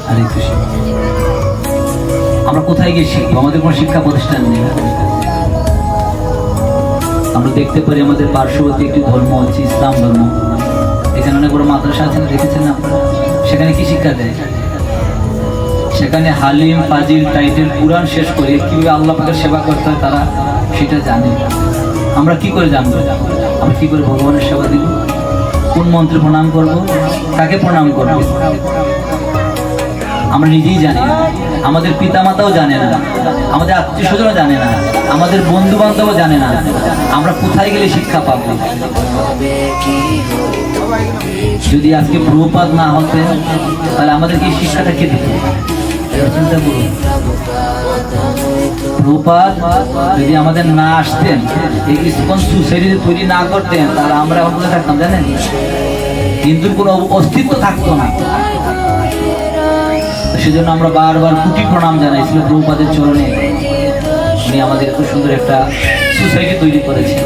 আর একটু শিখবো। আমরা কোথায় গিয়ে শিখবো? আমাদের কোনো শিক্ষা প্রতিষ্ঠান নেই। আমরা দেখতে পারি আমাদের পার্শ্ববর্তী একটি ধর্ম হচ্ছে ইসলাম ধর্ম। এখানে অনেক বড় মাদ্রাসা আছে, দেখেছেন না আপনারা? সেখানে কি শিক্ষা দেয়? সেখানে হালিম ফাজিল টাইটেল কুরআন শেষ করে কিভাবে আল্লাহ পাকের সেবা করতে হয় তারা সেটা জানে। আমরা কি করে জানবো? আমরা কি করে ভগবানের সেবা দিব? কোন মন্ত্রে প্রণাম করব, কাকে প্রণাম করব? আমরা নিজেই জানি না, আমাদের পিতামাতাও জানে না, আমাদের আত্মীয় স্বজনও জানে না, আমাদের বন্ধু বান্ধবও জানে না। আমরা কোথায় গেলে শিক্ষা পাবো? যদি আজকে প্রভুপাদ না হতেন তাহলে আমাদের কি শিক্ষাটা কে দিত? চিন্তা করুন, প্রভুপাদ যদি আমাদের না আসতেন, এই ইসকন সোসাইটি তৈরি না করতেন, তাহলে আমরা এখন কোথায় থাকতাম জানেন? হিন্দুর কোনো অস্তিত্ব থাকতো না। সেজন্য আমরা বারবার কোটি প্রণাম জানাইছিল প্রভুপাদের চরণে। উনি আমাদের এত সুন্দর একটা সোসাইটি তৈরি করেছেন।